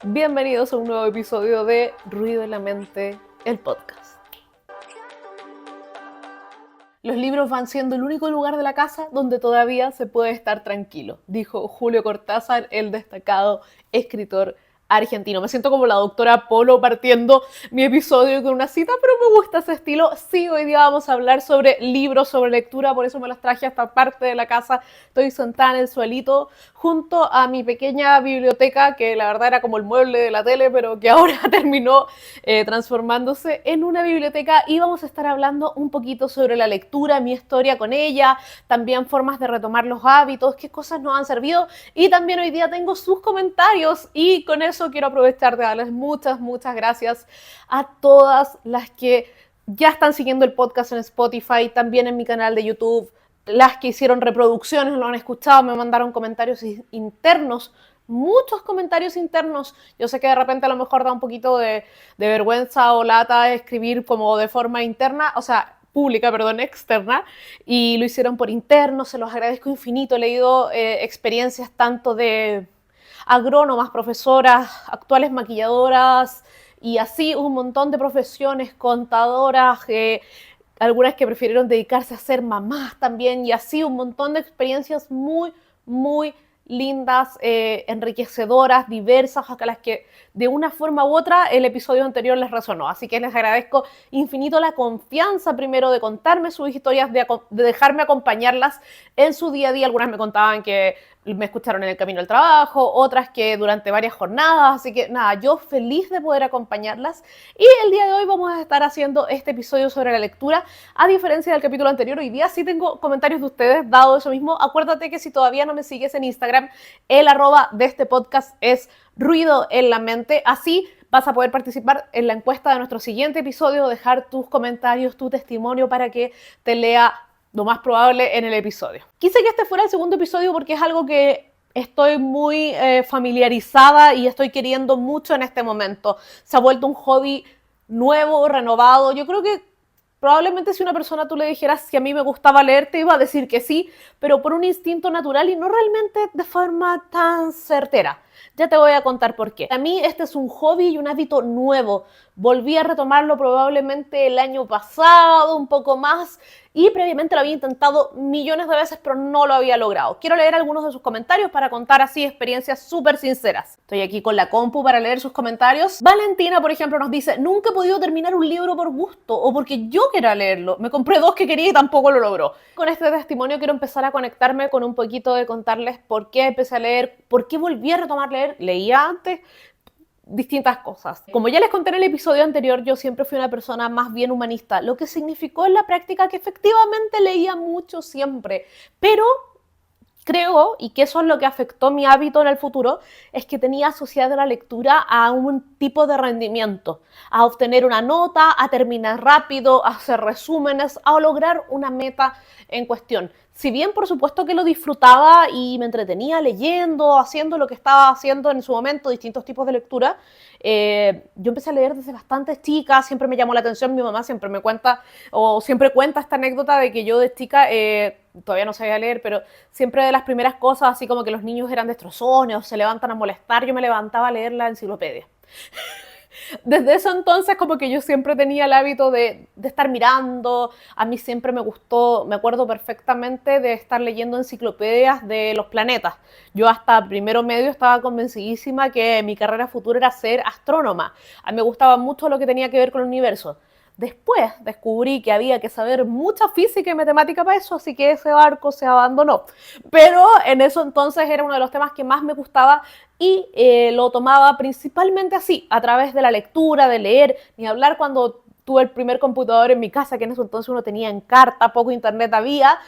Bienvenidos a un nuevo episodio de Ruido en la Mente, el podcast. Los libros van siendo el único lugar de la casa donde todavía se puede estar tranquilo, dijo Julio Cortázar, el destacado escritor argentino. Me siento como la doctora Polo partiendo mi episodio con una cita, pero me gusta ese estilo. Sí, hoy día vamos a hablar sobre libros, sobre lectura, por eso me las traje a esta parte de la casa. Estoy sentada en el suelito junto a mi pequeña biblioteca, que la verdad era como el mueble de la tele, pero que ahora terminó transformándose en una biblioteca, y vamos a estar hablando un poquito sobre la lectura, mi historia con ella, también formas de retomar los hábitos, qué cosas nos han servido, y también hoy día tengo sus comentarios, y con eso quiero aprovechar de darles muchas gracias a todas las que ya están siguiendo el podcast en Spotify, también en mi canal de YouTube, las que hicieron reproducciones, lo han escuchado, me mandaron comentarios internos, muchos comentarios internos. Yo sé que de repente a lo mejor da un poquito de vergüenza o lata escribir como de forma interna, o sea, pública, perdón, externa, y lo hicieron por interno, se los agradezco infinito. He leído experiencias tanto de agrónomas, profesoras, actuales maquilladoras, y así un montón de profesiones, contadoras, algunas que prefirieron dedicarse a ser mamás también, y así un montón de experiencias muy lindas, enriquecedoras, diversas, a las que de una forma u otra el episodio anterior les resonó. Así que les agradezco infinito la confianza primero de contarme sus historias, de dejarme acompañarlas en su día a día. Algunas me contaban que me escucharon en el camino al trabajo, otras que durante varias jornadas, así que nada, yo feliz de poder acompañarlas. Y el día de hoy vamos a estar haciendo este episodio sobre la lectura. A diferencia del capítulo anterior, hoy día sí tengo comentarios de ustedes, dado eso mismo. Acuérdate que si todavía no me sigues en Instagram, el @ de este podcast es Ruido en la Mente, así vas a poder participar en la encuesta de nuestro siguiente episodio, dejar tus comentarios, tu testimonio para que te lea lo más probable en el episodio. Quise que este fuera el segundo episodio porque es algo que estoy muy familiarizada y estoy queriendo mucho en este momento. Se ha vuelto un hobby nuevo, renovado. Yo creo que probablemente si una persona tú le dijeras si a mí me gustaba leer, te iba a decir que sí, pero por un instinto natural y no realmente de forma tan certera. Ya te voy a contar por qué. A mí este es un hobby y un hábito nuevo. Volví a retomarlo probablemente el año pasado, un poco más, y previamente lo había intentado millones de veces, pero no lo había logrado. Quiero leer algunos de sus comentarios para contar así experiencias súper sinceras. Estoy aquí con la compu para leer sus comentarios. Valentina, por ejemplo, nos dice: nunca he podido terminar un libro por gusto o porque yo quiera leerlo. Me compré 2 que quería y tampoco lo logró. Con este testimonio quiero empezar a conectarme con un poquito de contarles por qué empecé a leer, por qué volví a retomar leer. Leía antes distintas cosas. Como ya les conté en el episodio anterior, yo siempre fui una persona más bien humanista, lo que significó en la práctica que efectivamente leía mucho siempre, pero creo, y que eso es lo que afectó mi hábito en el futuro, es que tenía asociada la lectura a un tipo de rendimiento, a obtener una nota, a terminar rápido, a hacer resúmenes, a lograr una meta en cuestión. Si bien por supuesto que lo disfrutaba y me entretenía leyendo, haciendo lo que estaba haciendo en su momento, distintos tipos de lectura, yo empecé a leer desde bastante chica, siempre me llamó la atención. Mi mamá siempre me cuenta, o siempre cuenta esta anécdota de que yo de chica, todavía no sabía leer, pero siempre de las primeras cosas, así como que los niños eran destrozones o se levantan a molestar, yo me levantaba a leer la enciclopedia. Desde eso entonces como que yo siempre tenía el hábito de estar mirando. A mí siempre me gustó, me acuerdo perfectamente de estar leyendo enciclopedias de los planetas. Yo hasta primero medio estaba convencidísima que mi carrera futura era ser astrónoma. A mí me gustaba mucho lo que tenía que ver con el universo. Después descubrí que había que saber mucha física y matemática para eso, así que ese barco se abandonó. Pero en eso entonces era uno de los temas que más me gustaba, y lo tomaba principalmente así, a través de la lectura, de leer, ni hablar cuando tuve el primer computador en mi casa, que en ese entonces uno tenía en carta, poco internet había,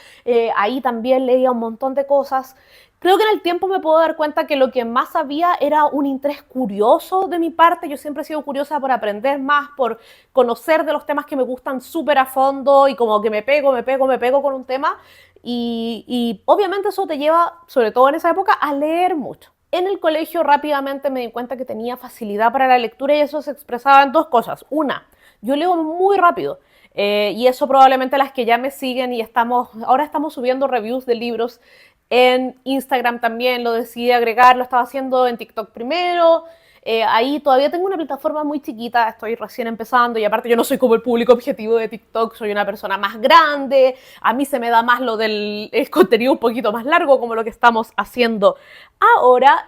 ahí también leía un montón de cosas. Creo que en el tiempo me puedo dar cuenta que lo que más había era un interés curioso de mi parte. Yo siempre he sido curiosa por aprender más, por conocer de los temas que me gustan súper a fondo, y como que me pego con un tema. Y obviamente eso te lleva, sobre todo en esa época, a leer mucho. En el colegio rápidamente me di cuenta que tenía facilidad para la lectura, y eso se expresaba en dos cosas. Una, yo leo muy rápido. Y eso probablemente las que ya me siguen, y ahora estamos subiendo reviews de libros en Instagram también, lo decidí agregar, lo estaba haciendo en TikTok primero, Ahí todavía tengo una plataforma muy chiquita, estoy recién empezando y aparte yo no soy como el público objetivo de TikTok, soy una persona más grande, a mí se me da más lo del contenido un poquito más largo como lo que estamos haciendo ahora.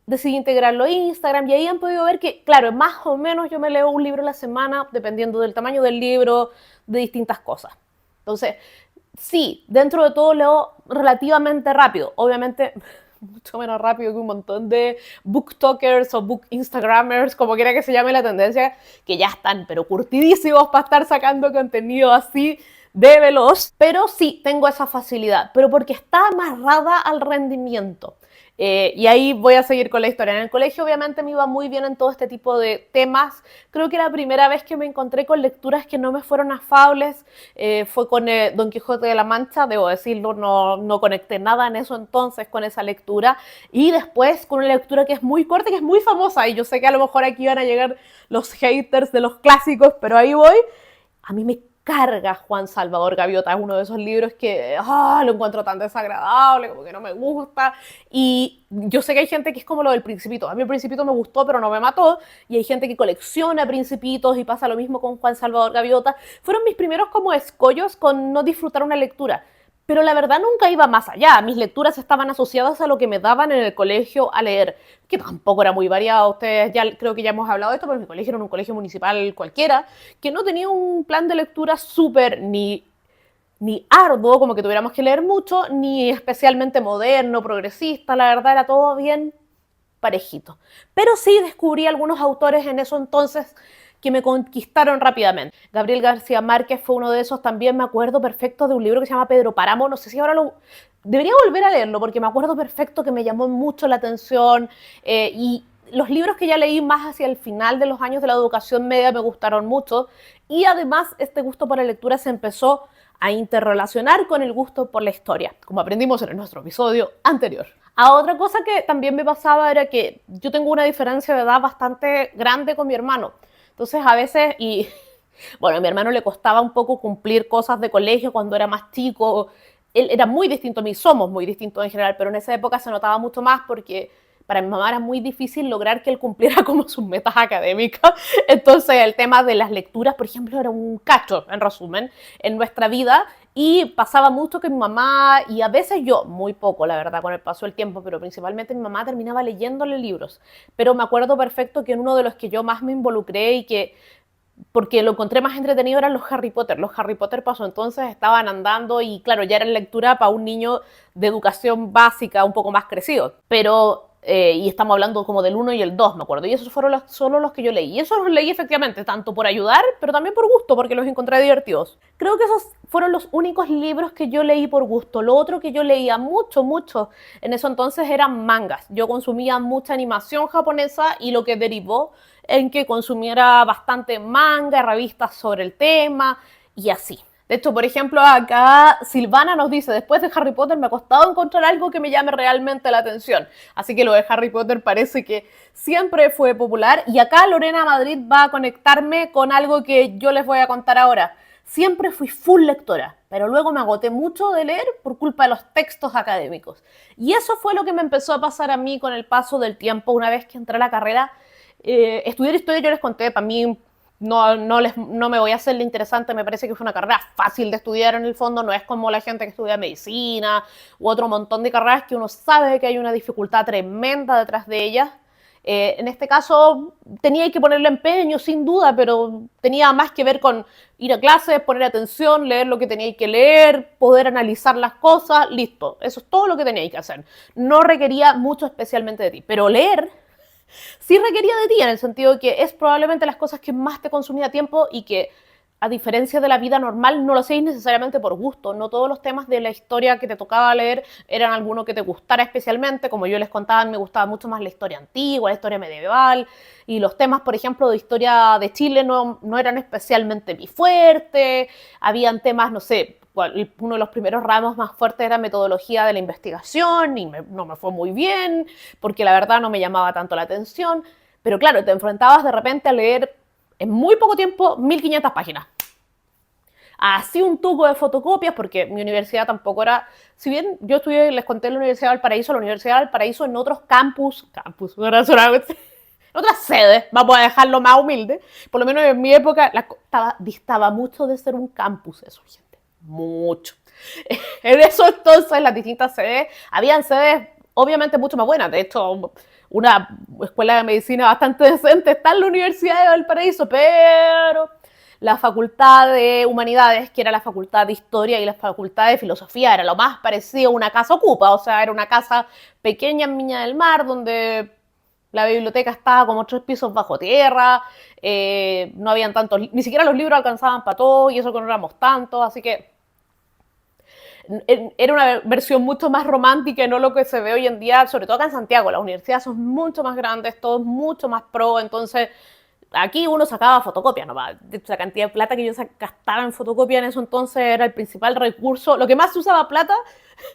Decidí integrarlo a Instagram y ahí han podido ver que, claro, más o menos yo me leo un libro a la semana dependiendo del tamaño del libro, de distintas cosas. Entonces, sí, dentro de todo leo relativamente rápido. Obviamente, mucho menos rápido que un montón de booktokers o book instagramers, como quiera que se llame la tendencia, que ya están, pero curtidísimos para estar sacando contenido así de veloz. Pero sí, tengo esa facilidad, pero porque está amarrada al rendimiento. Y ahí voy a seguir con la historia. En el colegio obviamente me iba muy bien en todo este tipo de temas. Creo que la primera vez que me encontré con lecturas que no me fueron afables fue con Don Quijote de la Mancha. Debo decirlo, no conecté nada en eso entonces con esa lectura. Y después con una lectura que es muy corta y que es muy famosa. Y yo sé que a lo mejor aquí van a llegar los haters de los clásicos, pero ahí voy. A mí me carga Juan Salvador Gaviota, es uno de esos libros que lo encuentro tan desagradable, como que no me gusta. Y yo sé que hay gente que es como lo del Principito. A mí el Principito me gustó, pero no me mató. Y hay gente que colecciona Principitos y pasa lo mismo con Juan Salvador Gaviota. Fueron mis primeros como escollos con no disfrutar una lectura. Pero la verdad nunca iba más allá. Mis lecturas estaban asociadas a lo que me daban en el colegio a leer, que tampoco era muy variado. Ustedes ya creo que ya hemos hablado de esto, pero mi colegio era un colegio municipal cualquiera, que no tenía un plan de lectura súper ni arduo, como que tuviéramos que leer mucho, ni especialmente moderno, progresista. La verdad era todo bien parejito. Pero sí descubrí algunos autores en eso entonces que me conquistaron rápidamente. Gabriel García Márquez fue uno de esos, también me acuerdo perfecto de un libro que se llama Pedro Páramo, no sé si ahora lo... Debería volver a leerlo porque me acuerdo perfecto que me llamó mucho la atención y los libros que ya leí más hacia el final de los años de la educación media me gustaron mucho y además este gusto por la lectura se empezó a interrelacionar con el gusto por la historia, como aprendimos en nuestro episodio anterior. Otra cosa que también me pasaba era que yo tengo una diferencia de edad bastante grande con mi hermano. Entonces a veces, y bueno, a mi hermano le costaba un poco cumplir cosas de colegio cuando era más chico. Él era muy distinto a mí, somos muy distintos en general, pero en esa época se notaba mucho más porque para mi mamá era muy difícil lograr que él cumpliera como sus metas académicas. Entonces el tema de las lecturas, por ejemplo, era un cacho, en resumen, en nuestra vida. Y pasaba mucho que mi mamá, y a veces yo, muy poco la verdad con el paso del tiempo, pero principalmente mi mamá terminaba leyéndole libros. Pero me acuerdo perfecto que en uno de los que yo más me involucré y que porque lo encontré más entretenido eran los Harry Potter. Los Harry Potter pasó entonces, estaban andando y claro, ya eran lectura para un niño de educación básica un poco más crecido. Pero, y estamos hablando como del 1 y el 2, me acuerdo. Y esos fueron solo los que yo leí. Y esos los leí efectivamente, tanto por ayudar, pero también por gusto, porque los encontré divertidos. Creo que esos fueron los únicos libros que yo leí por gusto. Lo otro que yo leía mucho en eso entonces eran mangas. Yo consumía mucha animación japonesa y lo que derivó en que consumiera bastante manga, revistas sobre el tema y así. De hecho, por ejemplo, acá Silvana nos dice, después de Harry Potter me ha costado encontrar algo que me llame realmente la atención. Así que lo de Harry Potter parece que siempre fue popular. Y acá Lorena Madrid va a conectarme con algo que yo les voy a contar ahora. Siempre fui full lectora, pero luego me agoté mucho de leer por culpa de los textos académicos. Y eso fue lo que me empezó a pasar a mí con el paso del tiempo una vez que entré a la carrera. Estudiar historia, yo les conté, para mí no me voy a hacerle interesante, me parece que fue una carrera fácil de estudiar en el fondo, no es como la gente que estudia medicina u otro montón de carreras que uno sabe que hay una dificultad tremenda detrás de ellas. En este caso tenía que ponerle empeño, sin duda, pero tenía más que ver con ir a clases, poner atención, leer lo que teníais que leer, poder analizar las cosas, listo. Eso es todo lo que teníais que hacer. No requería mucho especialmente de ti, pero leer sí requería de ti, en el sentido de que es probablemente las cosas que más te consumía tiempo y que, a diferencia de la vida normal, no lo hacéis necesariamente por gusto. No todos los temas de la historia que te tocaba leer eran alguno que te gustara especialmente. Como yo les contaba, me gustaba mucho más la historia antigua, la historia medieval, y los temas, por ejemplo, de historia de Chile no eran especialmente mi fuerte. Habían temas, no sé, uno de los primeros ramos más fuertes era metodología de la investigación y no me fue muy bien porque la verdad no me llamaba tanto la atención, pero claro, te enfrentabas de repente a leer en muy poco tiempo 1500 páginas. Así un tubo de fotocopias, porque mi universidad tampoco era, si bien yo estudié, les conté en la Universidad de Valparaíso en otros campus, bueno, solamente Otras sedes, vamos a dejarlo más humilde. Por lo menos en mi época distaba mucho de ser un campus eso, gente. Mucho. En eso entonces las distintas sedes, habían sedes obviamente mucho más buenas. De hecho, una escuela de medicina bastante decente está en la Universidad de Valparaíso, pero la Facultad de Humanidades, que era la Facultad de Historia, y la Facultad de Filosofía, era lo más parecido a una casa ocupa, o sea, era una casa pequeña en Viña del Mar, donde la biblioteca estaba como 3 pisos bajo tierra, no habían tantos, ni siquiera los libros alcanzaban para todo, y eso que no éramos tantos, así que era una versión mucho más romántica y no lo que se ve hoy en día, sobre todo acá en Santiago. Las universidades son mucho más grandes, todo mucho más pro, entonces aquí uno sacaba fotocopias, ¿no? La cantidad de plata que yo gastaba en fotocopia en eso entonces era el principal recurso. Lo que más se usaba plata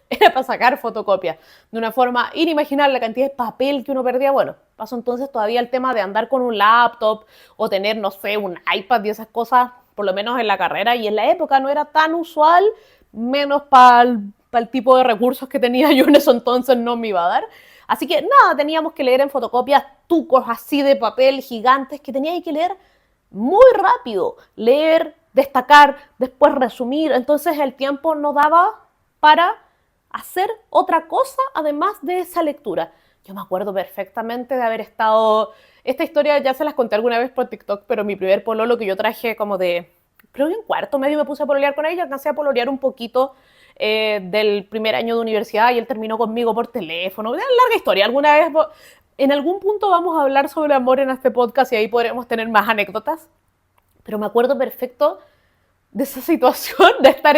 era para sacar fotocopias. De una forma inimaginable la cantidad de papel que uno perdía. Bueno, pasó entonces todavía el tema de andar con un laptop o tener, no sé, un iPad y esas cosas, por lo menos en la carrera. Y en la época no era tan usual, menos para el tipo de recursos que tenía yo en eso entonces no me iba a dar. Así que nada, teníamos que leer en fotocopias tucos así de papel gigantes que tenía que leer muy rápido. Leer, destacar, después resumir. Entonces el tiempo no daba para hacer otra cosa además de esa lectura. Yo me acuerdo perfectamente de haber estado... Esta historia ya se las conté alguna vez por TikTok, pero mi primer pololo que yo traje como de... Creo que en cuarto medio me puse a pololear con ella, alcancé a pololear un poquito del primer año de universidad y él terminó conmigo por teléfono. Una larga historia. Alguna vez, en algún punto vamos a hablar sobre amor en este podcast y ahí podremos tener más anécdotas. Pero me acuerdo perfecto de esa situación, de estar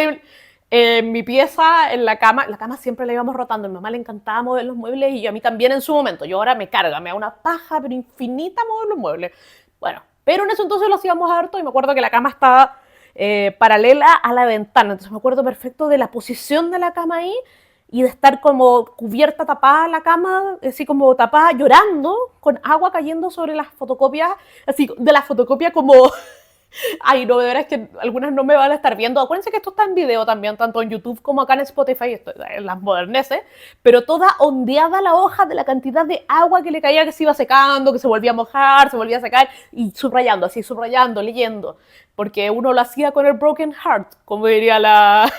en mi pieza, en la cama. La cama siempre la íbamos rotando. A mi mamá le encantaba mover los muebles y a mí también en su momento. Yo ahora me carga, me da una paja, pero infinita mover los muebles. Bueno, pero en eso entonces lo hacíamos harto y me acuerdo que la cama estaba paralela a la ventana. Entonces me acuerdo perfecto de la posición de la cama ahí y de estar como cubierta, tapada la cama, así como tapada, llorando, con agua cayendo sobre las fotocopias, así de la fotocopia como... Ay, no, de verdad es que algunas no me van a estar viendo. Acuérdense que esto está en video también, tanto en YouTube como acá en Spotify, esto, en las moderneces, pero toda ondeada la hoja de la cantidad de agua que le caía, que se iba secando, que se volvía a mojar, se volvía a secar, y subrayando, así, subrayando, leyendo, porque uno lo hacía con el broken heart, como diría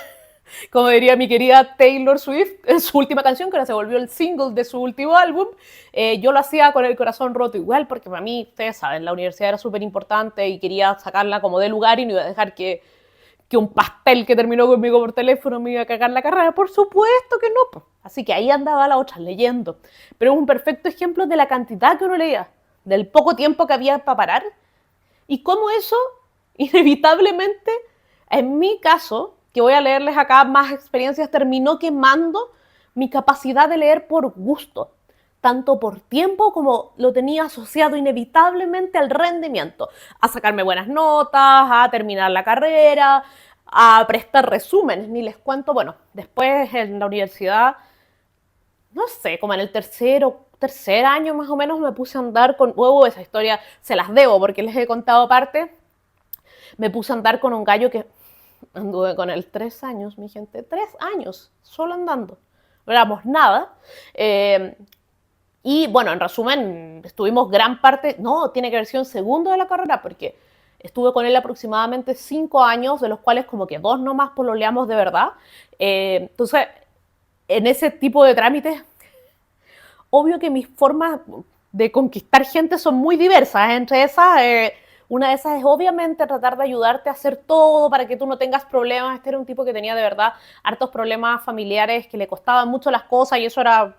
como diría mi querida Taylor Swift en su última canción, que ahora se volvió el single de su último álbum. Yo lo hacía con el corazón roto igual, porque para mí, ustedes saben, la universidad era súper importante y quería sacarla como de lugar y no iba a dejar que un pastel que terminó conmigo por teléfono me iba a cagar la carrera. Por supuesto que no. Así que ahí andaba la otra leyendo. Pero es un perfecto ejemplo de la cantidad que uno leía, del poco tiempo que había para parar y cómo eso inevitablemente, en mi caso, que voy a leerles acá más experiencias, terminó quemando mi capacidad de leer por gusto, tanto por tiempo como lo tenía asociado inevitablemente al rendimiento, a sacarme buenas notas, a terminar la carrera, a prestar resúmenes, ni les cuento, bueno, después en la universidad, no sé, como en el tercer año más o menos me puse a andar con, esa historia se las debo porque les he contado aparte, me puse a andar con un gallo que anduve con él 3 años, mi gente, 3 años, solo andando. No éramos nada. Y bueno, en resumen, estuvimos gran parte, no, tiene que haber sido un segundo de la carrera, porque estuve con él aproximadamente 5 años, de los cuales como que 2 nomás pololeamos de verdad. Entonces, en ese tipo de trámites, obvio que mis formas de conquistar gente son muy diversas. Entre esas, una de esas es obviamente tratar de ayudarte a hacer todo para que tú no tengas problemas. Este era un tipo que tenía de verdad hartos problemas familiares, que le costaban mucho las cosas y eso era...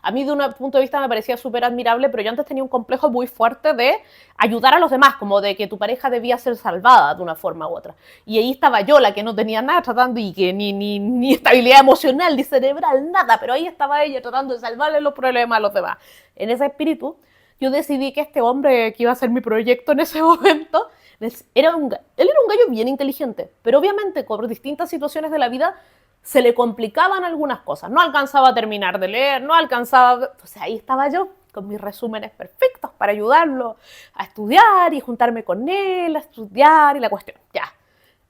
A mí de un punto de vista me parecía súper admirable, pero yo antes tenía un complejo muy fuerte de ayudar a los demás, como de que tu pareja debía ser salvada de una forma u otra. Y ahí estaba yo, la que no tenía nada, tratando, y que ni estabilidad emocional, ni cerebral, nada, pero ahí estaba ella tratando de salvarle los problemas a los demás. En ese espíritu, yo decidí que este hombre que iba a ser mi proyecto en ese momento, él era un gallo bien inteligente, pero obviamente por distintas situaciones de la vida se le complicaban algunas cosas. No alcanzaba a terminar de leer, no alcanzaba... Entonces ahí estaba yo, con mis resúmenes perfectos para ayudarlo a estudiar y juntarme con él, a estudiar y la cuestión, ya.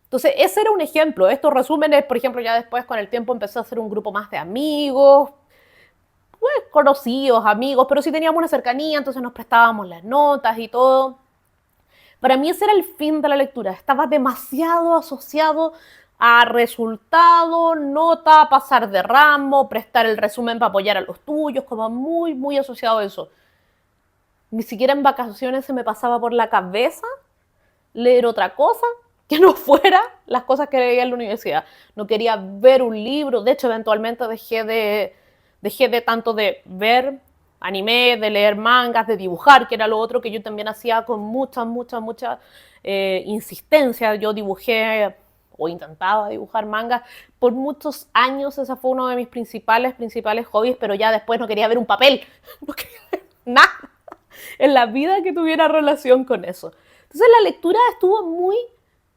Entonces ese era un ejemplo. Estos resúmenes, por ejemplo, ya después con el tiempo empecé a hacer un grupo más de amigos. conocidos, amigos, pero sí teníamos una cercanía, entonces nos prestábamos las notas y todo. Para mí ese era el fin de la lectura, estaba demasiado asociado a resultado, nota, pasar de ramo, prestar el resumen para apoyar a los tuyos, como muy, muy asociado a eso. Ni siquiera en vacaciones se me pasaba por la cabeza leer otra cosa que no fuera las cosas que leía en la universidad. No quería ver un libro, de hecho eventualmente dejé de tanto de ver anime, de leer mangas, de dibujar, que era lo otro que yo también hacía con mucha insistencia. Yo dibujé o intentaba dibujar mangas por muchos años, ese fue uno de mis principales hobbies, pero ya después no quería ver un papel, no quería ver nada en la vida que tuviera relación con eso. Entonces la lectura estuvo muy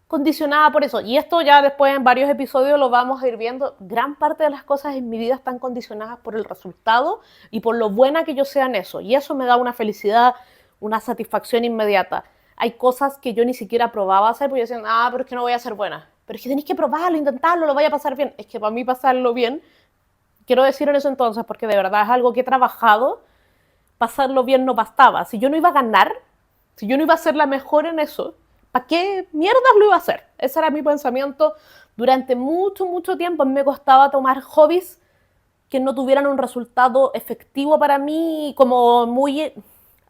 condicionada por eso. Y esto ya después en varios episodios lo vamos a ir viendo. Gran parte de las cosas en mi vida están condicionadas por el resultado y por lo buena que yo sea en eso. Y eso me da una felicidad, una satisfacción inmediata. Hay cosas que yo ni siquiera probaba hacer porque yo decía, pero es que no voy a ser buena. Pero es que tenéis que probarlo, intentarlo, lo vaya a pasar bien. Es que para mí pasarlo bien, quiero decir en eso entonces, porque de verdad es algo que he trabajado, pasarlo bien no bastaba. Si yo no iba a ganar, si yo no iba a ser la mejor en eso, ¿para qué mierdas lo iba a hacer? Ese era mi pensamiento. Durante mucho tiempo me costaba tomar hobbies que no tuvieran un resultado efectivo para mí, como muy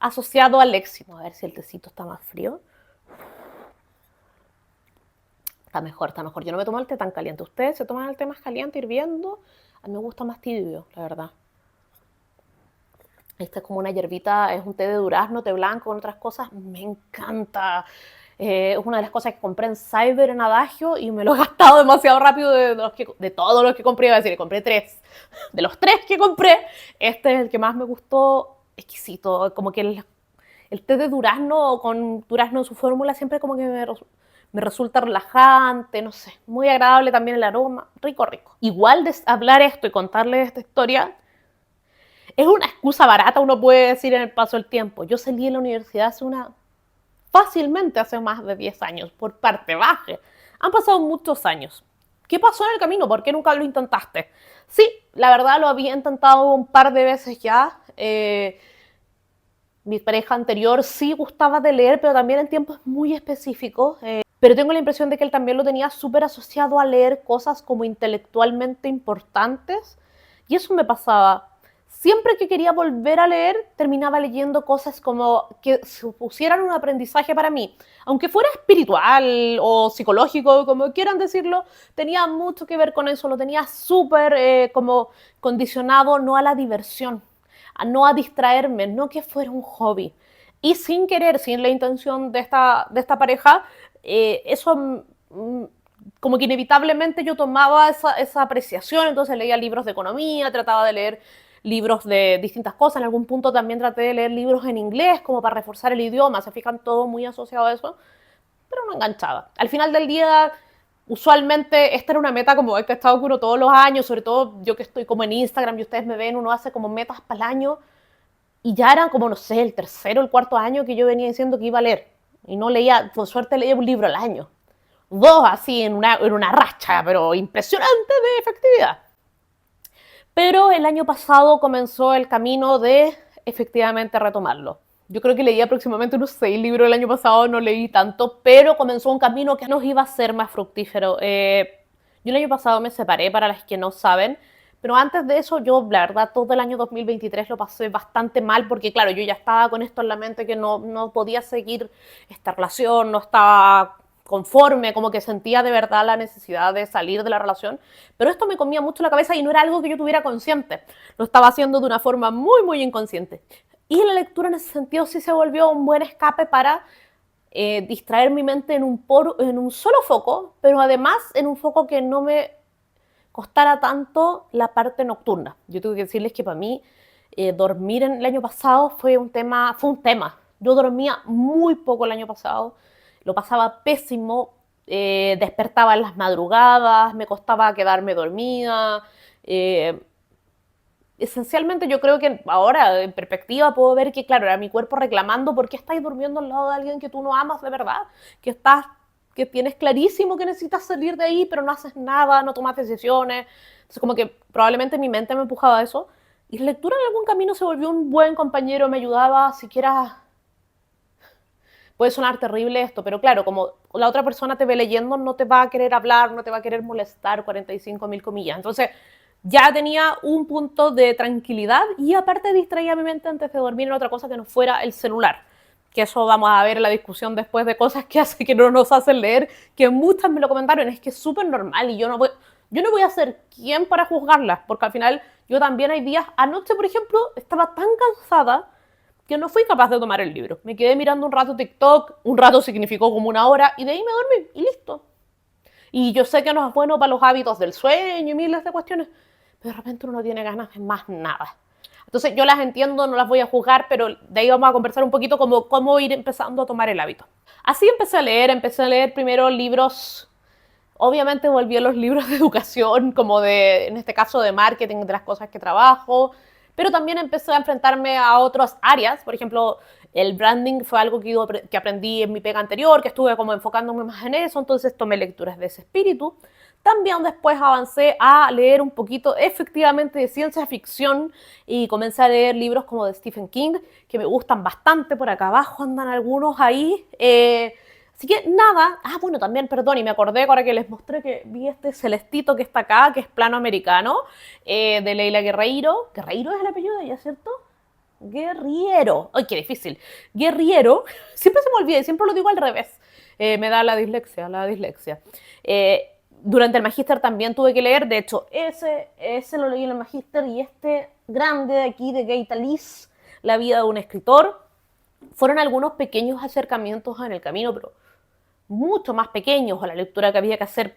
asociado al éxito. A ver si el tecito está más frío. Está mejor, está mejor. Yo no me tomo el té tan caliente. ¿Ustedes se toman el té más caliente, hirviendo? A mí me gusta más tibio, la verdad. Esta es como una hierbita, es un té de durazno, té blanco, con otras cosas. Me encanta. Es una de las cosas que compré en Cyber en Adagio y me lo he gastado demasiado rápido de todos los que compré. Iba a decir, compré 3. De los 3 que compré, este es el que más me gustó. Exquisito. Como que el té de durazno con durazno en su fórmula siempre como que me resulta relajante, no sé. Muy agradable también el aroma. Rico, rico. Igual de hablar esto y contarles esta historia, es una excusa barata, uno puede decir, en el paso del tiempo. Yo salí de la universidad fácilmente hace más de 10 años, por parte baja. Han pasado muchos años. ¿Qué pasó en el camino? ¿Por qué nunca lo intentaste? Sí, la verdad lo había intentado un par de veces ya. Mi pareja anterior sí gustaba de leer, pero también en tiempos muy específicos. Pero tengo la impresión de que él también lo tenía súper asociado a leer cosas como intelectualmente importantes. Y eso me pasaba. Siempre que quería volver a leer, terminaba leyendo cosas como que supusieran un aprendizaje para mí. Aunque fuera espiritual o psicológico, como quieran decirlo, tenía mucho que ver con eso. Lo tenía súper como condicionado no a la diversión, no a distraerme, no que fuera un hobby. Y sin querer, sin la intención de esta pareja, eso como que inevitablemente yo tomaba esa apreciación, entonces leía libros de economía, trataba de leer libros de distintas cosas, en algún punto también traté de leer libros en inglés como para reforzar el idioma, se fijan, todo muy asociado a eso, pero no enganchaba. Al final del día, usualmente esta era una meta como he estado uno todos los años, sobre todo yo que estoy como en Instagram y ustedes me ven, uno hace como metas para el año y ya era como, no sé, el tercero o el cuarto año que yo venía diciendo que iba a leer y no leía, por suerte leía un libro al año. 2 así en una racha, pero impresionante de efectividad. Pero el año pasado comenzó el camino de efectivamente retomarlo. Yo creo que leí aproximadamente unos 6 libros el año pasado, no leí tanto, pero comenzó un camino que nos iba a ser más fructífero. Yo el año pasado me separé, para las que no saben, pero antes de eso yo, la verdad, todo el año 2023 lo pasé bastante mal porque, claro, yo ya estaba con esto en la mente que no podía seguir esta relación, no estaba conforme, como que sentía de verdad la necesidad de salir de la relación, pero esto me comía mucho la cabeza y no era algo que yo tuviera consciente, lo estaba haciendo de una forma muy inconsciente. Y la lectura en ese sentido sí se volvió un buen escape para distraer mi mente en un solo foco, pero además en un foco que no me costara tanto la parte nocturna. Yo tengo que decirles que para mí dormir el año pasado fue un tema. Yo dormía muy poco el año pasado, lo pasaba pésimo, despertaba en las madrugadas, me costaba quedarme dormida. Esencialmente yo creo que ahora en perspectiva puedo ver que, claro, era mi cuerpo reclamando por qué estás durmiendo al lado de alguien que tú no amas de verdad, que tienes clarísimo que necesitas salir de ahí, pero no haces nada, no tomas decisiones. Entonces como que probablemente mi mente me empujaba a eso. Y la lectura en algún camino se volvió un buen compañero, me ayudaba, siquiera... Puede sonar terrible esto, pero claro, como la otra persona te ve leyendo, no te va a querer hablar, no te va a querer molestar, 45.000 comillas. Entonces, ya tenía un punto de tranquilidad y aparte distraía mi mente antes de dormir en otra cosa que no fuera el celular. Que eso vamos a ver en la discusión después de cosas que hace que no nos hacen leer, que muchas me lo comentaron, es que es súper normal y yo no voy a ser quien para juzgarlas, porque al final yo también hay días, anoche por ejemplo, estaba tan cansada que no fui capaz de tomar el libro. Me quedé mirando un rato TikTok, un rato significó como una hora, y de ahí me dormí, y listo. Y yo sé que no es bueno para los hábitos del sueño y miles de cuestiones, pero de repente uno no tiene ganas de más nada. Entonces yo las entiendo, no las voy a juzgar, pero de ahí vamos a conversar un poquito como cómo ir empezando a tomar el hábito. Así empecé a leer primero libros, obviamente volví a los libros de educación, como de, en este caso de marketing, de las cosas que trabajo, pero también empecé a enfrentarme a otras áreas, por ejemplo, el branding fue algo que aprendí en mi pega anterior, que estuve como enfocándome más en eso, entonces tomé lecturas de ese espíritu. También después avancé a leer un poquito efectivamente de ciencia ficción y comencé a leer libros como de Stephen King, que me gustan bastante, por acá abajo andan algunos ahí. Así que nada, bueno, también, perdón, y me acordé ahora que les mostré que vi este celestito que está acá, que es plano americano, de Leila Guerreiro. Guerreiro es el apellido de ella, ¿cierto? Guerriero. Ay, qué difícil. Guerriero. Siempre se me olvida y siempre lo digo al revés. Me da la dislexia, la dislexia. Durante el magíster también tuve que leer, de hecho, ese lo leí en el magíster y este grande de aquí, de Gaita Liz, La vida de un escritor, fueron algunos pequeños acercamientos en el camino, pero mucho más pequeños a la lectura que había que hacer.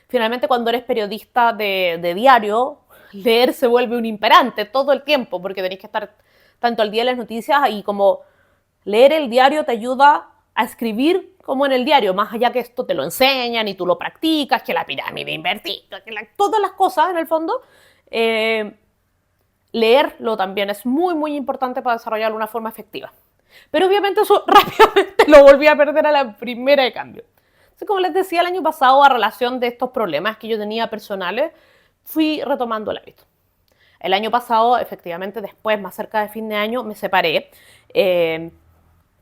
Finalmente, cuando eres periodista de diario, leer se vuelve un imperante todo el tiempo, porque tenés que estar tanto al día de las noticias y como leer el diario te ayuda a escribir como en el diario, más allá que esto te lo enseñan y tú lo practicas, que la pirámide invertida, todas las cosas en el fondo. Leerlo también es muy, muy importante para desarrollarlo de una forma efectiva. Pero obviamente eso rápidamente lo volví a perder a la primera de cambio. Entonces, como les decía, el año pasado, a relación de estos problemas que yo tenía personales, fui retomando el hábito. El año pasado, efectivamente, después, más cerca de fin de año, me separé.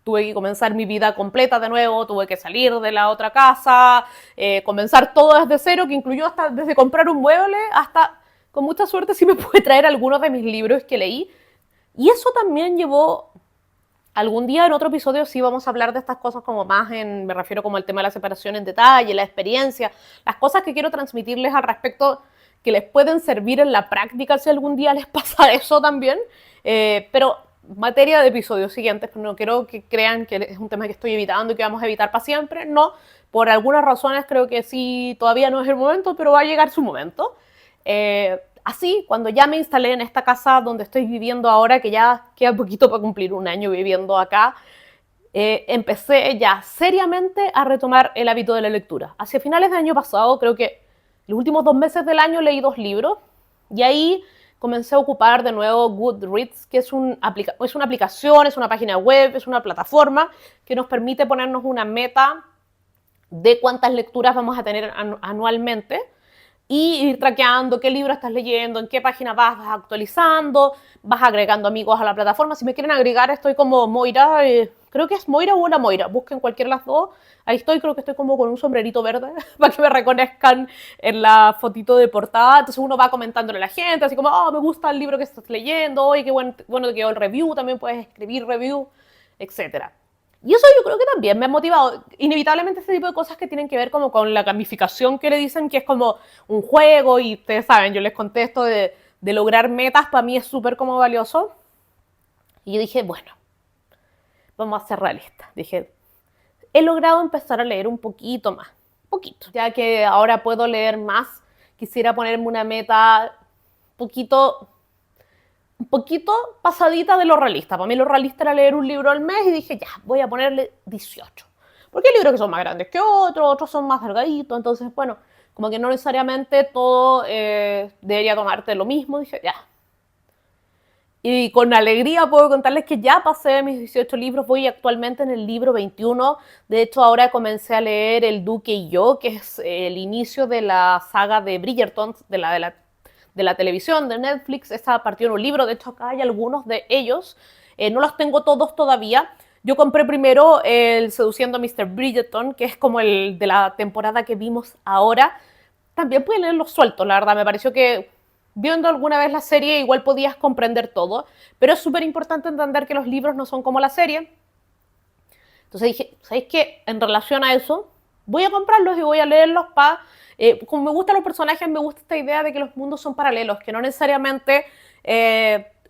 Tuve que comenzar mi vida completa de nuevo, tuve que salir de la otra casa, comenzar todo desde cero, que incluyó hasta desde comprar un mueble hasta, con mucha suerte, sí me pude traer algunos de mis libros que leí. Y eso también llevó... Algún día en otro episodio sí vamos a hablar de estas cosas como más me refiero como al tema de la separación en detalle, la experiencia, las cosas que quiero transmitirles al respecto que les pueden servir en la práctica si algún día les pasa eso también. Pero materia de episodios siguientes, pero no quiero que crean que es un tema que estoy evitando y que vamos a evitar para siempre. No, por algunas razones creo que sí, todavía no es el momento, pero va a llegar su momento. Así, cuando ya me instalé en esta casa donde estoy viviendo ahora, que ya queda poquito para cumplir un año viviendo acá, empecé ya seriamente a retomar el hábito de la lectura. Hacia finales del año pasado, creo que los últimos 2 meses del año leí 2 libros y ahí comencé a ocupar de nuevo Goodreads, que es una aplicación, es una página web, es una plataforma que nos permite ponernos una meta de cuántas lecturas vamos a tener anualmente y ir traqueando qué libro estás leyendo, en qué página vas actualizando, vas agregando amigos a la plataforma. Si me quieren agregar, estoy como Moira, creo que es Moira o una Moira, busquen cualquiera de las dos. Ahí estoy, creo que estoy como con un sombrerito verde para que me reconozcan en la fotito de portada. Entonces uno va comentándole a la gente, así como, me gusta el libro que estás leyendo, oye, qué bueno te quedó el review, también puedes escribir review, etcétera. Y eso yo creo que también me ha motivado. Inevitablemente este tipo de cosas que tienen que ver como con la gamificación que le dicen que es como un juego y ustedes saben, yo les contesto de lograr metas, para mí es súper como valioso. Y yo dije, bueno, vamos a ser realistas. Dije, he logrado empezar a leer un poquito más, poquito. Ya que ahora puedo leer más, quisiera ponerme una meta un poquito pasadita de lo realista. Para mí lo realista era leer un libro al mes y dije, ya, voy a ponerle 18. Porque hay libros que son más grandes que otros son más delgaditos, entonces, bueno, como que no necesariamente todo debería tomarte lo mismo, dije, ya. Y con alegría puedo contarles que ya pasé mis 18 libros, voy actualmente en el libro 21. De hecho, ahora comencé a leer El Duque y yo, que es el inicio de la saga de Bridgerton, de de la televisión, de Netflix. Esta partió en un libro, de hecho acá hay algunos de ellos. No los tengo todos todavía. Yo compré primero el Seduciendo a Mr. Bridgerton, que es como el de la temporada que vimos ahora. También pude leerlos sueltos, la verdad. Me pareció que viendo alguna vez la serie igual podías comprender todo, pero es súper importante entender que los libros no son como la serie. Entonces dije, ¿sabéis qué? En relación a eso, voy a comprarlos y voy a leerlos para... como me gustan los personajes, me gusta esta idea de que los mundos son paralelos, que no necesariamente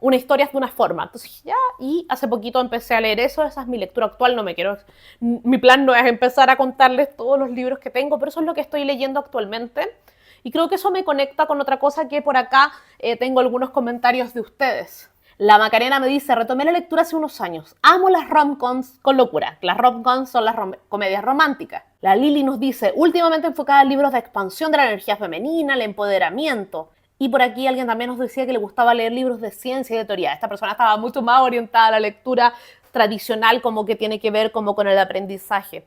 una historia es de una forma. Entonces ya, y hace poquito empecé a leer eso, esa es mi lectura actual, no me quiero... Mi plan no es empezar a contarles todos los libros que tengo, pero eso es lo que estoy leyendo actualmente. Y creo que eso me conecta con otra cosa que por acá tengo algunos comentarios de ustedes. La Macarena me dice, retomé la lectura hace unos años. Amo las rom-coms con locura. Las rom-coms son las comedias románticas. La Lili nos dice, últimamente enfocada en libros de expansión de la energía femenina, el empoderamiento. Y por aquí alguien también nos decía que le gustaba leer libros de ciencia y de teoría. Esta persona estaba mucho más orientada a la lectura tradicional, como que tiene que ver como con el aprendizaje.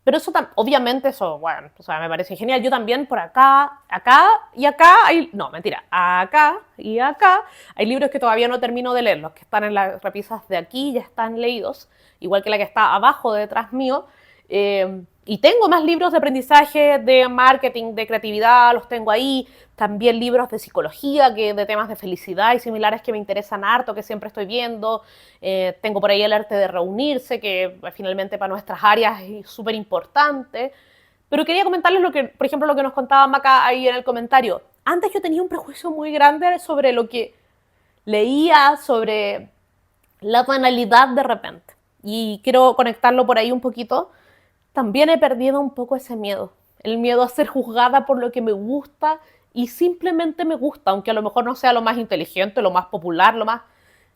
Pero eso, obviamente, eso, bueno, o sea, me parece genial. Yo también por acá y acá, no, mentira, acá y acá hay libros que todavía no termino de leer, los que están en las repisas de aquí ya están leídos, igual que la que está abajo detrás mío. Y tengo más libros de aprendizaje, de marketing, de creatividad, los tengo ahí. También libros de psicología, de temas de felicidad y similares que me interesan harto, que siempre estoy viendo. Tengo por ahí el arte de reunirse, que finalmente para nuestras áreas es súper importante. Pero quería comentarles lo que, por ejemplo, lo que nos contaba Maca ahí en el comentario. Antes yo tenía un prejuicio muy grande sobre lo que leía, sobre la banalidad de repente. Y quiero conectarlo por ahí un poquito. También he perdido un poco ese miedo. El miedo a ser juzgada por lo que me gusta y simplemente me gusta, aunque a lo mejor no sea lo más inteligente, lo más popular,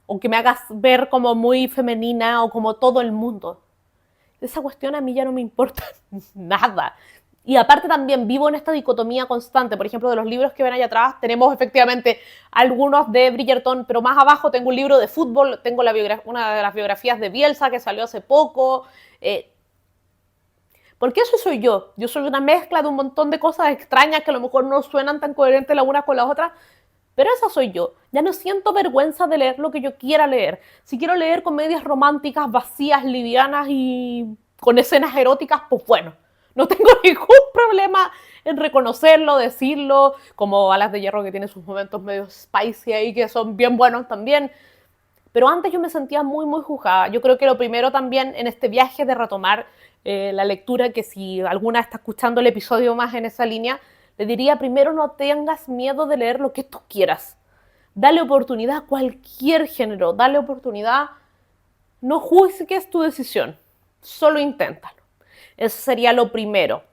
o que me hagas ver como muy femenina o como todo el mundo. Esa cuestión a mí ya no me importa nada. Y aparte también vivo en esta dicotomía constante. Por ejemplo, de los libros que ven allá atrás, tenemos efectivamente algunos de Bridgerton, pero más abajo tengo un libro de fútbol, tengo una de las biografías de Bielsa que salió hace poco. Porque eso soy yo. Yo soy una mezcla de un montón de cosas extrañas que a lo mejor no suenan tan coherentes la una con la otra, pero esa soy yo. Ya no siento vergüenza de leer lo que yo quiera leer. Si quiero leer comedias románticas, vacías, livianas y con escenas eróticas, pues bueno, no tengo ningún problema en reconocerlo, decirlo, como Alas de Hierro, que tiene sus momentos medio spicy ahí, que son bien buenos también. Pero antes yo me sentía muy, muy juzgada. Yo creo que lo primero también en este viaje de retomar la lectura, que si alguna está escuchando el episodio más en esa línea, le diría primero no tengas miedo de leer lo que tú quieras. Dale oportunidad a cualquier género, dale oportunidad, no juzgues tu decisión, solo inténtalo. Eso sería lo primero.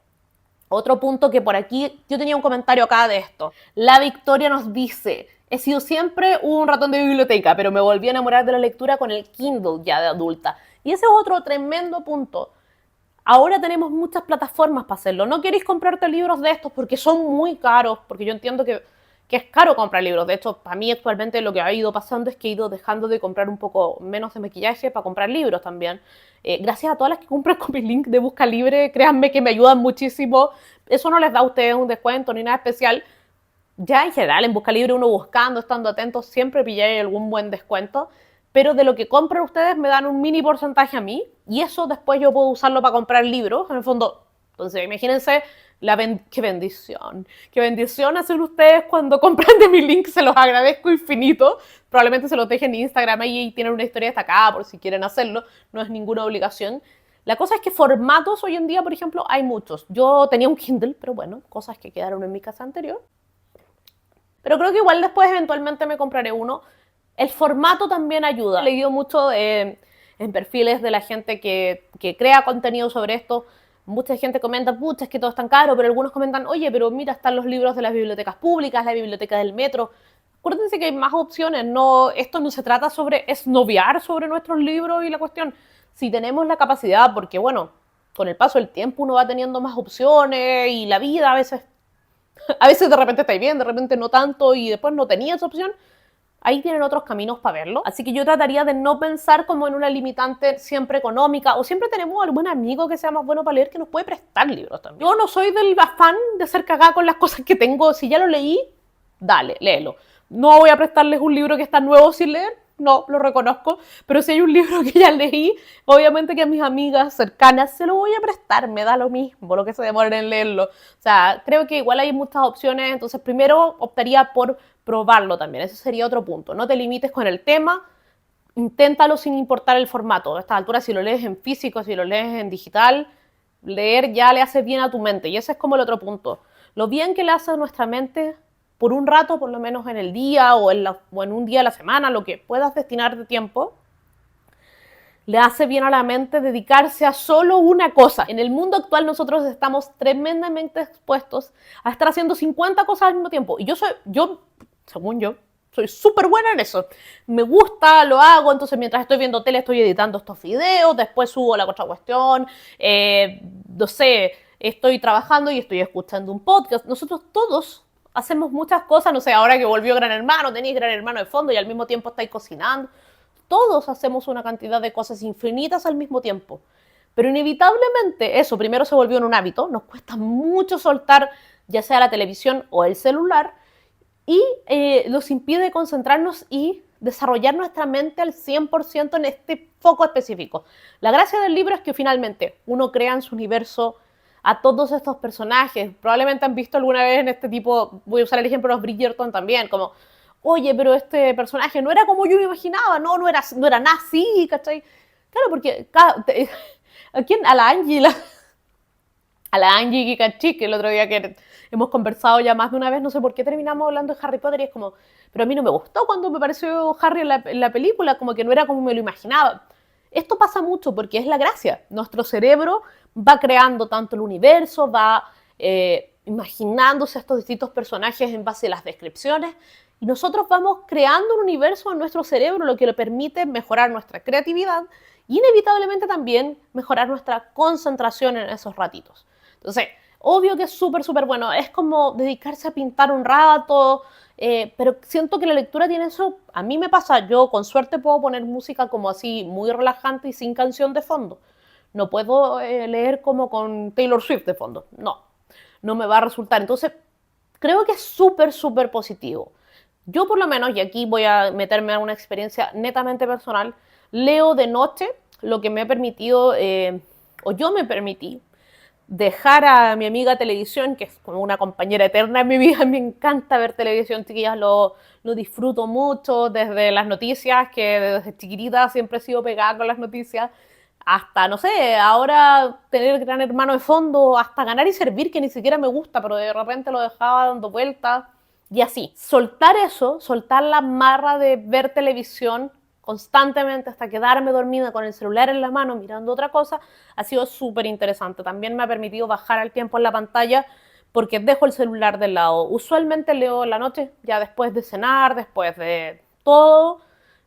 Otro punto que por aquí, yo tenía un comentario acá de esto. La Victoria nos dice, he sido siempre un ratón de biblioteca, pero me volví a enamorar de la lectura con el Kindle ya de adulta. Y ese es otro tremendo punto. Ahora tenemos muchas plataformas para hacerlo. No queréis comprarte libros de estos porque son muy caros, porque yo entiendo que es caro comprar libros. De hecho, para mí actualmente lo que ha ido pasando es que he ido dejando de comprar un poco menos de maquillaje para comprar libros también. Gracias a todas las que compran con mi link de Busca Libre, créanme que me ayudan muchísimo. Eso no les da a ustedes un descuento ni nada especial. Ya en general, en Busca Libre uno buscando, estando atento, siempre pillaré algún buen descuento. Pero de lo que compran ustedes me dan un mini porcentaje a mí y eso después yo puedo usarlo para comprar libros, en el fondo. Entonces, imagínense qué bendición hacer ustedes cuando compran de mi link, se los agradezco infinito. Probablemente se los dejen en Instagram y tienen una historia destacada por si quieren hacerlo, no es ninguna obligación. La cosa es que formatos hoy en día, por ejemplo, hay muchos. Yo tenía un Kindle, pero bueno, cosas que quedaron en mi casa anterior. Pero creo que igual después eventualmente me compraré uno. El formato también ayuda. He leído mucho en perfiles de la gente que crea contenido sobre esto. Mucha gente comenta, pucha, es que todo es tan caro, pero algunos comentan, oye, pero mira, están los libros de las bibliotecas públicas, la biblioteca del metro. Acuérdense que hay más opciones. Esto no se trata sobre esnoviar sobre nuestros libros y la cuestión. Si tenemos la capacidad, porque bueno, con el paso del tiempo uno va teniendo más opciones y la vida a veces de repente estáis bien, de repente no tanto y después no tenía esa opción. Ahí tienen otros caminos para verlo. Así que yo trataría de no pensar como en una limitante siempre económica o siempre tenemos algún amigo que sea más bueno para leer que nos puede prestar libros también. Yo no soy del afán de ser cagada con las cosas que tengo. Si ya lo leí, dale, léelo. No voy a prestarles un libro que está nuevo sin leer, no, lo reconozco, pero si hay un libro que ya leí, obviamente que a mis amigas cercanas se lo voy a prestar, me da lo mismo, lo que se demoren en leerlo. O sea, creo que igual hay muchas opciones, entonces primero optaría por probarlo también, ese sería otro punto. No te limites con el tema, inténtalo sin importar el formato. A esta altura, si lo lees en físico, si lo lees en digital, leer ya le hace bien a tu mente. Y ese es como el otro punto. Lo bien que le hace a nuestra mente por un rato, por lo menos en el día o en un día a la semana, lo que puedas destinar de tiempo, le hace bien a la mente dedicarse a solo una cosa. En el mundo actual nosotros estamos tremendamente expuestos a estar haciendo 50 cosas al mismo tiempo. Y según yo, soy súper buena en eso. Me gusta, lo hago, entonces mientras estoy viendo tele estoy editando estos videos, después subo la otra cuestión, no sé, estoy trabajando y estoy escuchando un podcast. Nosotros todos hacemos muchas cosas, no sé, ahora que volvió Gran Hermano, tenéis Gran Hermano de fondo y al mismo tiempo estáis cocinando. Todos hacemos una cantidad de cosas infinitas al mismo tiempo. Pero inevitablemente eso primero se volvió en un hábito, nos cuesta mucho soltar ya sea la televisión o el celular y nos impide concentrarnos y desarrollar nuestra mente al 100% en este foco específico. La gracia del libro es que finalmente uno crea en su universo a todos estos personajes. Probablemente han visto alguna vez en este tipo, voy a usar el ejemplo de los Bridgerton también, como, oye, pero este personaje no era como yo me imaginaba, no era nada así, ¿cachai? Claro, porque ¿a quién? A la Angie Kikachi, que el otro día que hemos conversado ya más de una vez, no sé por qué terminamos hablando de Harry Potter y es como, pero a mí no me gustó cuando me pareció Harry en la película, como que no era como me lo imaginaba. Esto pasa mucho porque es la gracia. Nuestro cerebro va creando tanto el universo, va imaginándose estos distintos personajes en base a las descripciones y nosotros vamos creando un universo en nuestro cerebro, lo que le permite mejorar nuestra creatividad y inevitablemente también mejorar nuestra concentración en esos ratitos. Entonces, obvio que es súper, súper bueno. Es como dedicarse a pintar un rato, pero siento que la lectura tiene eso. A mí me pasa, yo con suerte puedo poner música como así, muy relajante y sin canción de fondo. No puedo leer como con Taylor Swift de fondo. No, no me va a resultar. Entonces, creo que es súper, súper positivo. Yo por lo menos, y aquí voy a meterme en una experiencia netamente personal, leo de noche, lo que me ha permitido, o yo me permití, dejar a mi amiga televisión, que es como una compañera eterna en mi vida. Me encanta ver televisión, chiquillas, lo disfruto mucho, desde las noticias, que desde chiquitita siempre he sido pegada con las noticias, hasta, no sé, ahora tener Gran Hermano de fondo, hasta Ganar y Servir, que ni siquiera me gusta, pero de repente lo dejaba dando vueltas, y así. Soltar eso, soltar la marra de ver televisión constantemente hasta quedarme dormida con el celular en la mano mirando otra cosa, ha sido súper interesante. También me ha permitido bajar el tiempo en la pantalla porque dejo el celular de lado. Usualmente leo en la noche, ya después de cenar, después de todo,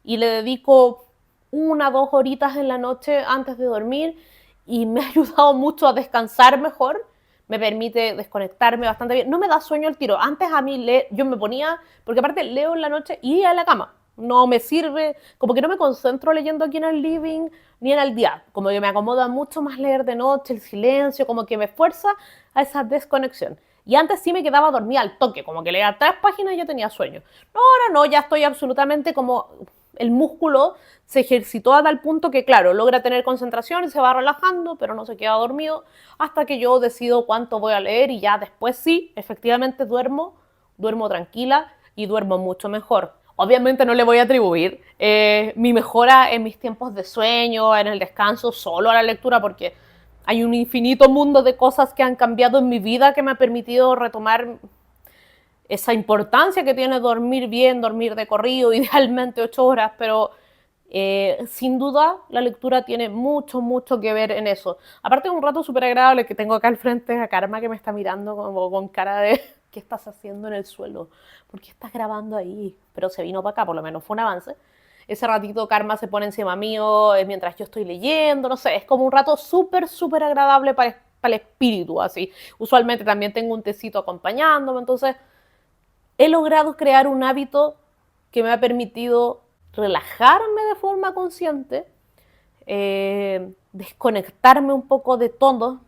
y le dedico 1 o 2 horitas en la noche antes de dormir y me ha ayudado mucho a descansar mejor. Me permite desconectarme bastante bien. No me da sueño el tiro. Antes a mí yo me ponía, porque aparte leo en la noche y a la cama. No me sirve, como que no me concentro leyendo aquí en el living ni en el día. Como que me acomoda mucho más leer de noche, el silencio, como que me fuerza a esa desconexión. Y antes sí me quedaba dormida al toque, como que leía 3 páginas y ya tenía sueño. No, ahora no, ya estoy absolutamente como el músculo se ejercitó a tal punto que, claro, logra tener concentración y se va relajando, pero no se queda dormido hasta que yo decido cuánto voy a leer y ya después sí, efectivamente duermo tranquila y duermo mucho mejor. Obviamente no le voy a atribuir mi mejora en mis tiempos de sueño, en el descanso, solo a la lectura, porque hay un infinito mundo de cosas que han cambiado en mi vida que me ha permitido retomar esa importancia que tiene dormir bien, dormir de corrido, idealmente 8 horas, pero sin duda la lectura tiene mucho, mucho que ver en eso. Aparte de un rato súper agradable que tengo acá al frente a Karma que me está mirando como con cara de ¿qué estás haciendo en el suelo? ¿Por qué estás grabando ahí? Pero se vino para acá, por lo menos fue un avance. Ese ratito Karma se pone encima mío mientras yo estoy leyendo, no sé, es como un rato súper, súper agradable para el espíritu, así. Usualmente también tengo un tecito acompañándome, entonces he logrado crear un hábito que me ha permitido relajarme de forma consciente, desconectarme un poco de todo.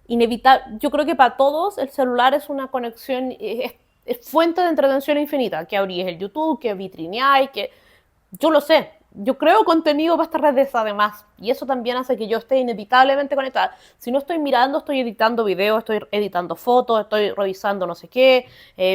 Yo creo que para todos el celular es una conexión, es fuente de entretención infinita, que abrís el YouTube, que vitrineáis, que yo lo sé, yo creo contenido para estas redes además, y eso también hace que yo esté inevitablemente conectada. Si no estoy mirando, estoy editando videos, estoy editando fotos, estoy revisando no sé qué,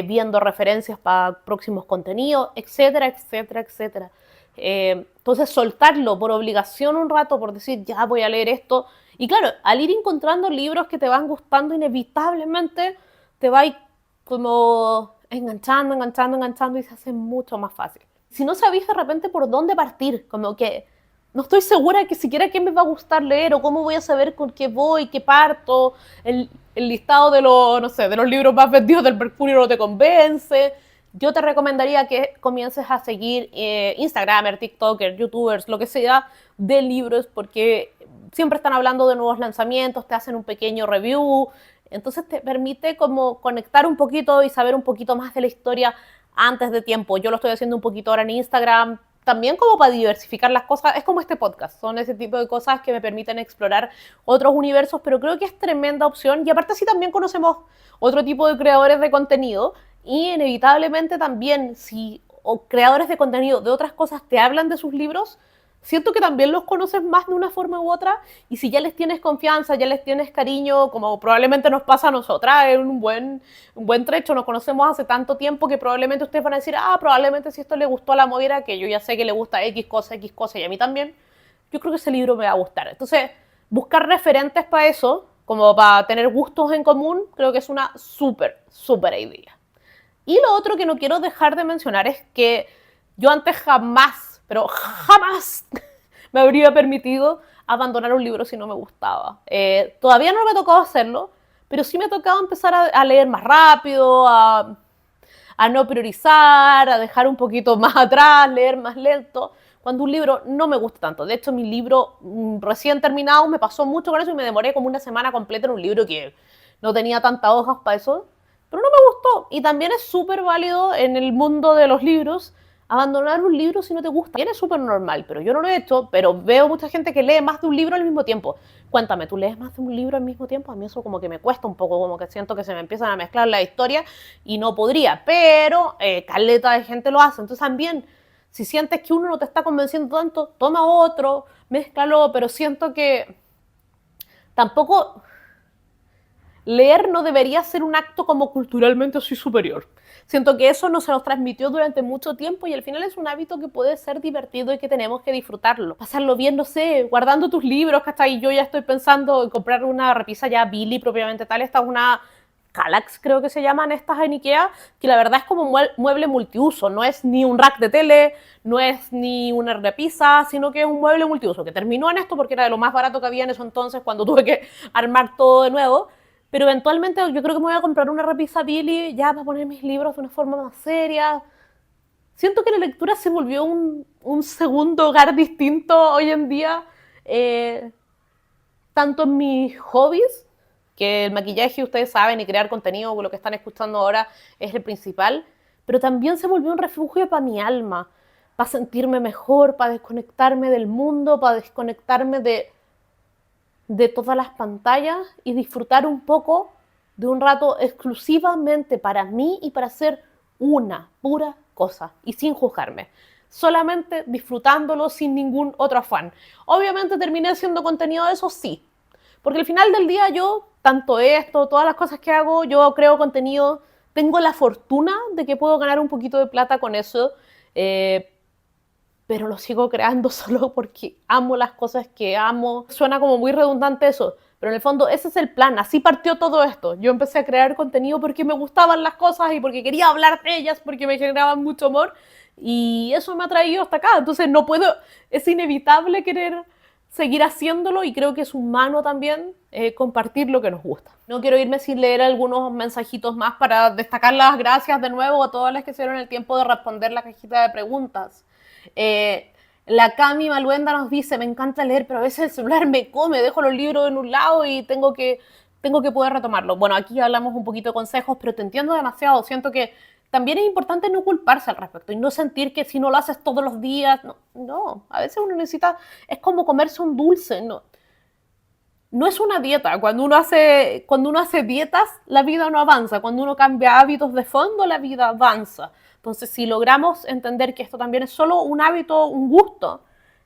viendo referencias para próximos contenidos, etcétera, etcétera, etcétera. Entonces soltarlo por obligación un rato, por decir ya voy a leer esto, y claro, al ir encontrando libros que te van gustando, inevitablemente te vais como enganchando, enganchando, enganchando y se hace mucho más fácil. Si no sabéis de repente por dónde partir, como que no estoy segura que siquiera qué me va a gustar leer o cómo voy a saber con qué voy, qué parto, el listado de los, no sé, de los libros más vendidos del Mercurio no te convence, yo te recomendaría que comiences a seguir Instagramers, TikTokers, YouTubers, lo que sea, de libros, porque siempre están hablando de nuevos lanzamientos, te hacen un pequeño review, entonces te permite como conectar un poquito y saber un poquito más de la historia antes de tiempo. Yo lo estoy haciendo un poquito ahora en Instagram, también como para diversificar las cosas, es como este podcast, son ese tipo de cosas que me permiten explorar otros universos, pero creo que es tremenda opción y aparte sí también conocemos otro tipo de creadores de contenido y inevitablemente también si o creadores de contenido de otras cosas te hablan de sus libros, siento que también los conoces más de una forma u otra y si ya les tienes confianza, ya les tienes cariño, como probablemente nos pasa a nosotras en un buen trecho, nos conocemos hace tanto tiempo que probablemente ustedes van a decir, ah, probablemente si esto le gustó a la Moira, que yo ya sé que le gusta X cosa y a mí también, yo creo que ese libro me va a gustar. Entonces, buscar referentes para eso, como para tener gustos en común, creo que es una súper idea. Y lo otro que no quiero dejar de mencionar es que yo antes jamás, pero jamás me habría permitido abandonar un libro si no me gustaba. Todavía no me ha tocado hacerlo, pero sí me ha tocado empezar a leer más rápido, a no priorizar, a dejar un poquito más atrás, leer más lento, cuando un libro no me gusta tanto. De hecho, mi libro recién terminado me pasó mucho con eso y me demoré como una semana completa en un libro que no tenía tantas hojas para eso, pero no me gustó. Y también es súper válido en el mundo de los libros abandonar un libro si no te gusta. También es súper normal, pero yo no lo he hecho, pero veo mucha gente que lee más de un libro al mismo tiempo. Cuéntame, ¿tú lees más de un libro al mismo tiempo? A mí eso como que me cuesta un poco, como que siento que se me empiezan a mezclar la historia y no podría, pero caleta de gente lo hace. Entonces también, si sientes que uno no te está convenciendo tanto, toma otro, mézclalo, pero siento que tampoco leer no debería ser un acto como culturalmente soy superior. Siento que eso no se nos transmitió durante mucho tiempo y al final es un hábito que puede ser divertido y que tenemos que disfrutarlo. Pasarlo bien, no sé, guardando tus libros, que hasta ahí yo ya estoy pensando en comprar una repisa ya Billy propiamente tal. Esta es una Kallax, creo que se llaman estas en Ikea, que la verdad es como un mueble multiuso, no es ni un rack de tele, no es ni una repisa, sino que es un mueble multiuso, que terminó en esto porque era de lo más barato que había en eso entonces cuando tuve que armar todo de nuevo, pero eventualmente yo creo que me voy a comprar una repisa Billy ya para poner mis libros de una forma más seria. Siento que la lectura se volvió un segundo hogar distinto hoy en día, eh, tanto en mis hobbies, que el maquillaje, ustedes saben, y crear contenido, lo que están escuchando ahora es el principal, pero también se volvió un refugio para mi alma, para sentirme mejor, para desconectarme del mundo, para desconectarme de todas las pantallas y disfrutar un poco de un rato exclusivamente para mí y para hacer una pura cosa y sin juzgarme. Solamente disfrutándolo sin ningún otro afán. Obviamente terminé haciendo contenido de eso, sí. Porque al final del día yo, tanto esto, todas las cosas que hago, yo creo contenido, tengo la fortuna de que puedo ganar un poquito de plata con eso. Eh, pero lo sigo creando solo porque amo las cosas que amo. Suena como muy redundante eso, pero en el fondo ese es el plan, así partió todo esto. Yo empecé a crear contenido porque me gustaban las cosas y porque quería hablar de ellas, porque me generaban mucho amor y eso me ha traído hasta acá. Entonces no puedo, es inevitable querer seguir haciéndolo y creo que es humano también compartir lo que nos gusta. No quiero irme sin leer algunos mensajitos más para destacar las gracias de nuevo a todas las que se dieron el tiempo de responder la cajita de preguntas. La Cami Maluenda nos dice, me encanta leer, pero a veces el celular me come, dejo los libros en un lado y tengo que poder retomarlo. Bueno, aquí hablamos un poquito de consejos, pero te entiendo demasiado. Siento que también es importante no culparse al respecto y no sentir que si no lo haces todos los días, no, a veces uno necesita, es como comerse un dulce, no. no es una dieta. Cuando uno hace dietas, la vida no avanza. Cuando uno cambia hábitos de fondo, la vida avanza. Entonces, si logramos entender que esto también es solo un hábito, un gusto,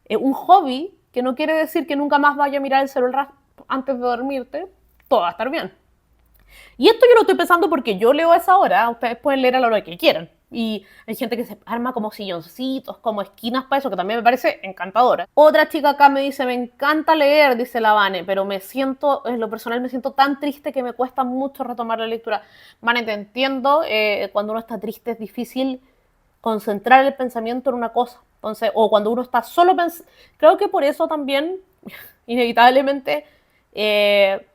un hobby, que no quiere decir que nunca más vaya a mirar el celular antes de dormirte, todo va a estar bien. Y esto yo lo estoy pensando porque yo leo a esa hora, ustedes pueden leer a la hora que quieran. Y hay gente que se arma como silloncitos, como esquinas para eso, que también me parece encantadora. Otra chica acá me dice, me encanta leer, dice la Vane, pero en lo personal me siento tan triste que me cuesta mucho retomar la lectura. Vane, te entiendo, cuando uno está triste es difícil concentrar el pensamiento en una cosa. Entonces, o cuando uno está solo pensando, creo que por eso también, inevitablemente, eh,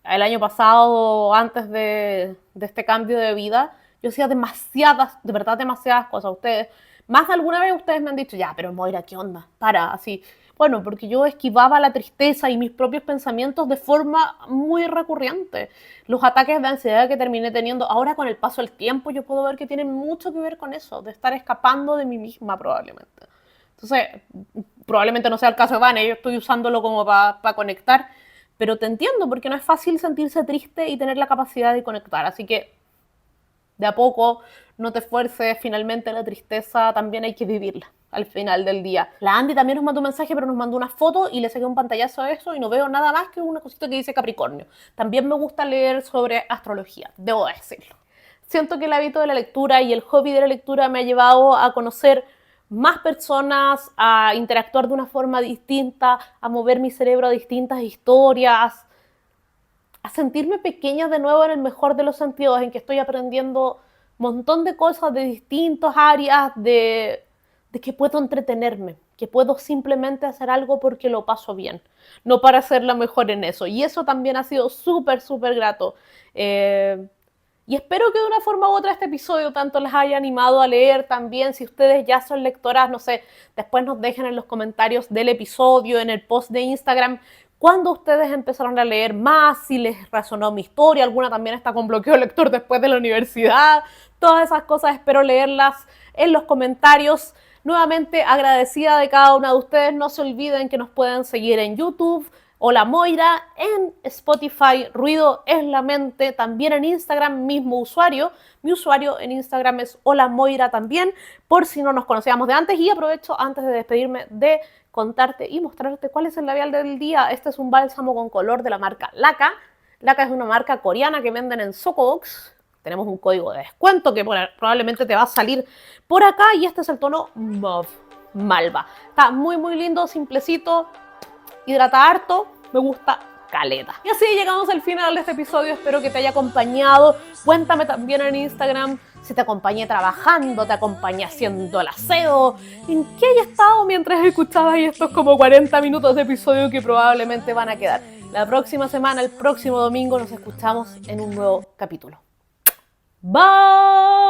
el año pasado, antes de este cambio de vida, yo hacía demasiadas, de verdad demasiadas cosas. Ustedes, más de alguna vez ustedes me han dicho, ya, pero Moira, ¿qué onda? Para, así. Bueno, porque yo esquivaba la tristeza y mis propios pensamientos de forma muy recurrente. Los ataques de ansiedad que terminé teniendo, ahora con el paso del tiempo, yo puedo ver que tienen mucho que ver con eso, de estar escapando de mí misma probablemente. Entonces, probablemente no sea el caso de Vane, yo estoy usándolo como para conectar, pero te entiendo porque no es fácil sentirse triste y tener la capacidad de conectar, así que de a poco no te esfuerces, finalmente la tristeza también hay que vivirla al final del día. La Andy también nos mandó un mensaje, pero nos mandó una foto y le saqué un pantallazo a eso y no veo nada más que una cosita que dice Capricornio. También me gusta leer sobre astrología, debo decirlo. Siento que el hábito de la lectura y el hobby de la lectura me ha llevado a conocer más personas, a interactuar de una forma distinta, a mover mi cerebro a distintas historias, a sentirme pequeña de nuevo en el mejor de los sentidos, en que estoy aprendiendo un montón de cosas de distintas áreas, de que puedo entretenerme, que puedo simplemente hacer algo porque lo paso bien, no para ser la mejor en eso. Y eso también ha sido súper, súper grato. Y espero que de una forma u otra este episodio tanto les haya animado a leer también. Si ustedes ya son lectoras, no sé, después nos dejen en los comentarios del episodio, en el post de Instagram, cuándo ustedes empezaron a leer más, si les resonó mi historia, alguna también está con bloqueo lector después de la universidad. Todas esas cosas espero leerlas en los comentarios. Nuevamente agradecida de cada una de ustedes. No se olviden que nos pueden seguir en YouTube, Hola Moira, en Spotify, Ruido es la Mente, también en Instagram, mismo usuario. Mi usuario en Instagram es Hola Moira también, por si no nos conocíamos de antes. Y aprovecho antes de despedirme de contarte y mostrarte cuál es el labial del día. Este es un bálsamo con color de la marca Laka. Laka es una marca coreana que venden en Socobox. Tenemos un código de descuento que probablemente te va a salir por acá y este es el tono Mauve Malva. Está muy muy lindo, simplecito, hidrata harto, me gusta caleta. Y así llegamos al final de este episodio, espero que te haya acompañado. Cuéntame también en Instagram si te acompañé trabajando, te acompañé haciendo el aseo, en qué haya estado mientras escuchabas estos como 40 minutos de episodio que probablemente van a quedar. La próxima semana, el próximo domingo, nos escuchamos en un nuevo capítulo. Bye.